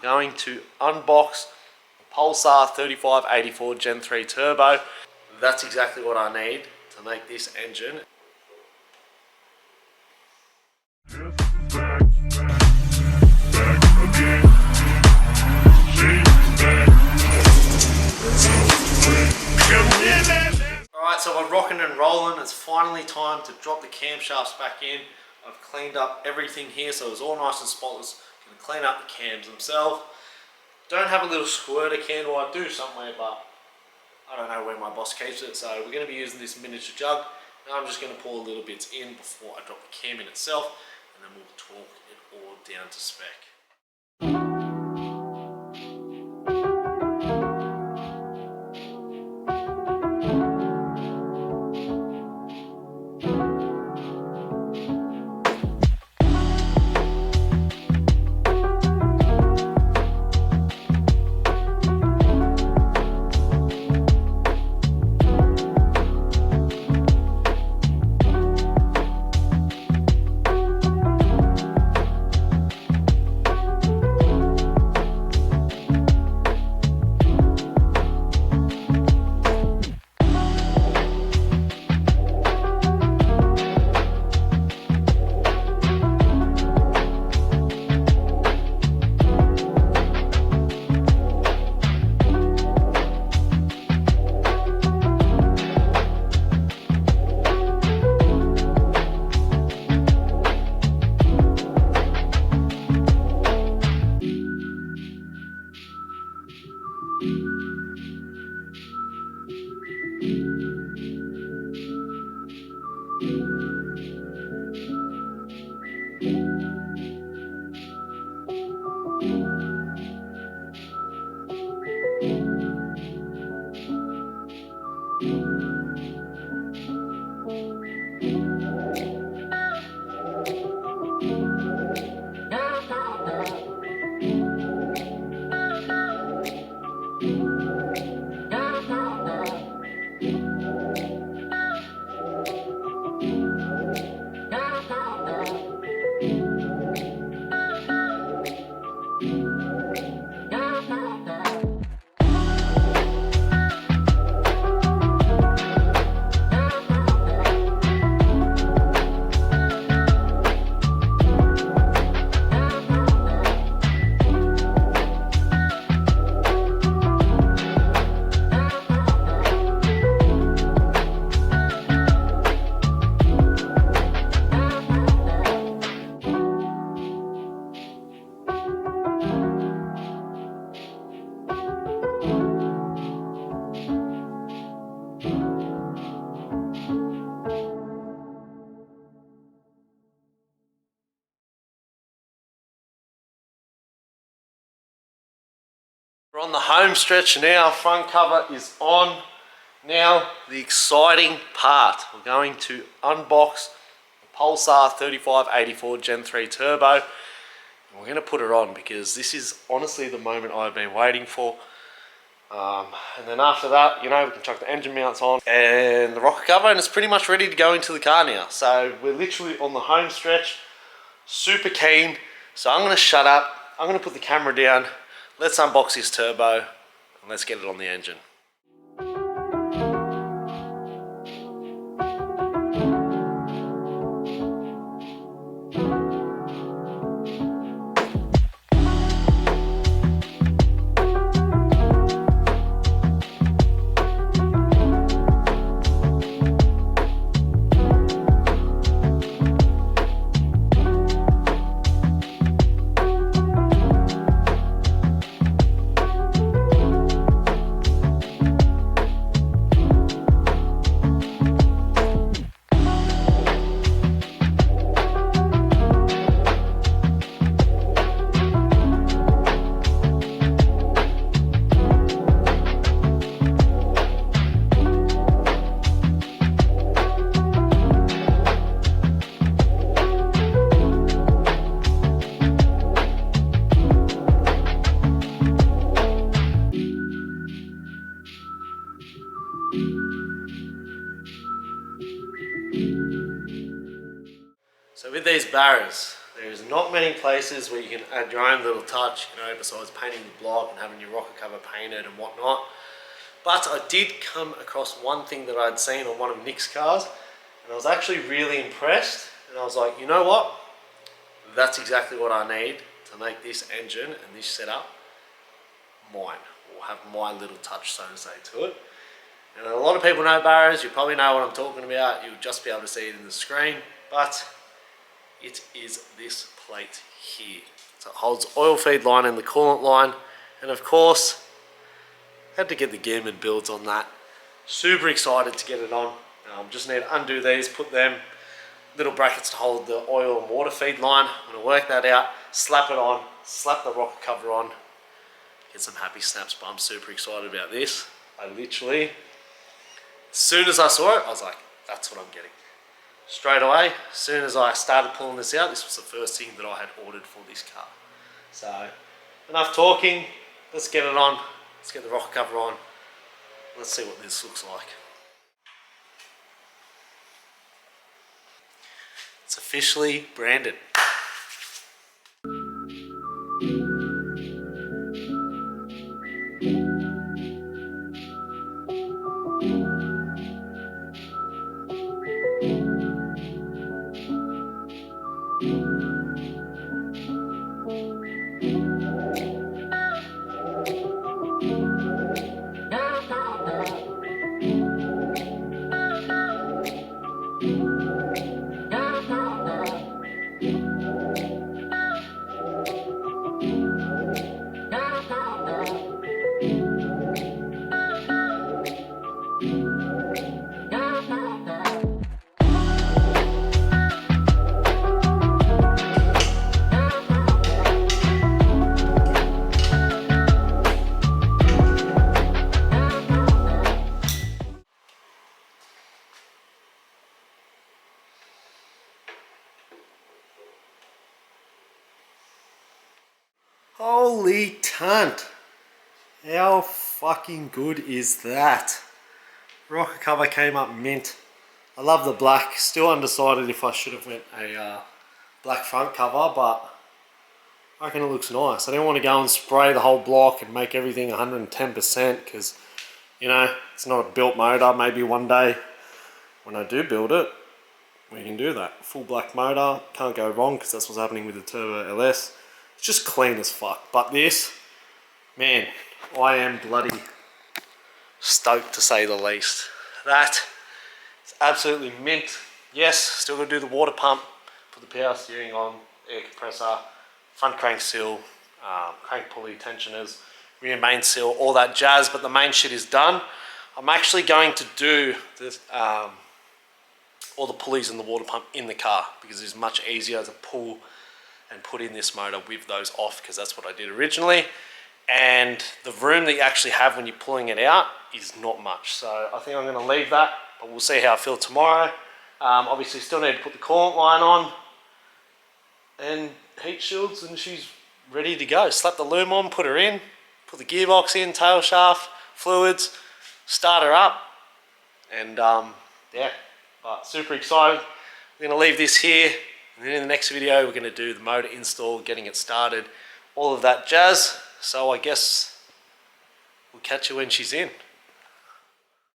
going to unbox the Pulsar 3584 Gen 3 Turbo. That's exactly what I need to make this engine. Alright, so we're rocking and rolling. It's finally time to drop the camshafts back in. I've cleaned up everything here so it's all nice and spotless. Gonna clean up the cams themselves. Don't have a little squirter can, well I do somewhere, but I don't know where my boss keeps it. So we're going to be using this miniature jug. Now I'm just going to pour little bits in before I drop the cam in itself, and then we'll torque it all down to spec. We're on the home stretch now, front cover is on. Now the exciting part, we're going to unbox the Pulsar 3584 Gen 3 Turbo. And we're going to put it on because this is honestly the moment I've been waiting for. And then after that, you know, we can chuck the engine mounts on and the rocker cover, and it's pretty much ready to go into the car now. So we're literally on the home stretch, super keen. So I'm going to shut up, I'm going to put the camera down. Let's unbox this turbo and let's get it on the engine. So with these barriers, there is not many places where you can add your own little touch, you know, besides painting the block and having your rocker cover painted and whatnot. But I did come across one thing that I'd seen on one of Nick's cars, and I was actually really impressed. And I was like, you know what? That's exactly what I need to make this engine and this setup mine, or have my little touch, so to say, to it. And a lot of people know Barrows, you probably know what I'm talking about, you'll just be able to see it in the screen, but it is this plate here. So it holds oil feed line and the coolant line, and of course, had to get the GAMBIN.BUILDS on that. Super excited to get it on. Just need to undo these, put them little brackets to hold the oil and water feed line. I'm going to work that out, slap it on, slap the rocker cover on, get some happy snaps, but I'm super excited about this. I literally, as soon as I saw it, I was like, that's what I'm getting. Straight away, as soon as I started pulling this out, this was the first thing that I had ordered for this car. So, enough talking, let's get it on, let's get the rocker cover on, let's see what this looks like. It's officially branded. Holy cunt! How fucking good is that? Rocker cover came up mint. I love the black. Still undecided if I should have went a black front cover, but I reckon it looks nice. I didn't want to go and spray the whole block and make everything 110% because, you know, it's not a built motor. Maybe one day when I do build it, we can do that. Full black motor, can't go wrong because that's what's happening with the Turbo LS. It's just clean as fuck. But this, man, I am bloody stoked to say the least. That is absolutely mint. Yes, still got to do the water pump, put the power steering on, air compressor, front crank seal, crank pulley tensioners, rear main seal, all that jazz, but the main shit is done. I'm actually going to do this, all the pulleys and the water pump in the car because it's much easier to pull and put in this motor with those off because that's what I did originally. And the room that you actually have when you're pulling it out is not much. So I think I'm going to leave that, but we'll see how I feel tomorrow. Obviously still need to put the coolant line on and heat shields, and she's ready to go. Slap the loom on, put her in, put the gearbox in, tail shaft, fluids, start her up, and yeah, but super excited. We're going to leave this here, and then in the next video we're going to do the motor install, getting it started, all of that jazz. So I guess we'll catch you when she's in.